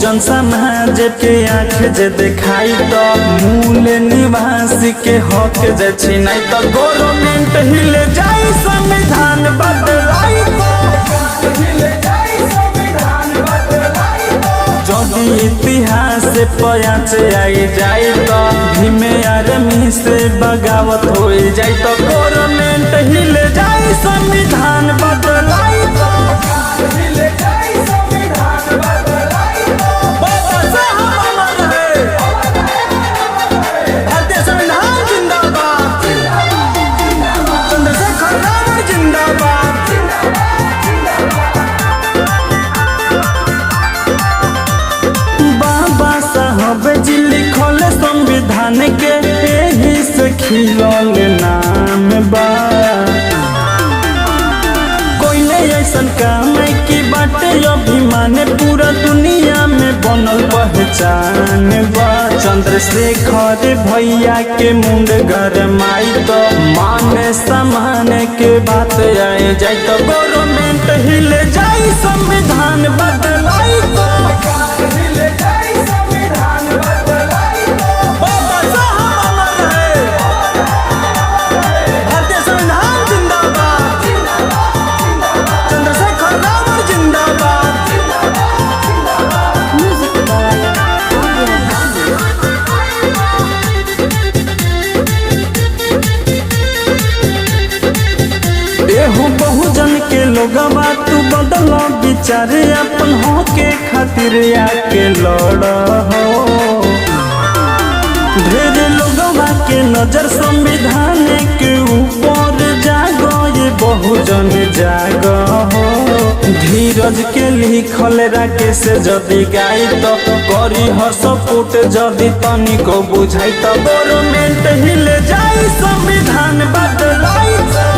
बहुजन समाज के आँख जे देखाई तो मूल निवासी के हक जे छिनाई तो गवर्नमेंट हिले जाई संविधान बदलाई जदि इतिहास पयाच आई जाए तो भीमे आर्मी से बगावत हो जाए तो गवर्नमेंट हिले जाए संविधान बदलाई संविधान के एही से खिलल नाम बा कोइले ऐसन काम की बाटे अभिमान पूरा दुनिया में बनल पहचान बा चंद्रशेखर भैया के मुंड गरमाई तो मान सम्मान के बात आए जाए तो गवर्नमेंट हिले जाए संविधान बदलाई तो बहुजन के लोगवा तू बदल विचार अपन हो के खातिर आके लड़ हो ढेर लोगवा के नजर संविधान के ऊपर जागो ये बहुजन जाग हो धीरज के लिखल राकेश जदि गाई तो करी हो सपोर्ट जदि तनिको बुझाई तो गवर्नमेंट हिले जाई संविधान बदलाई।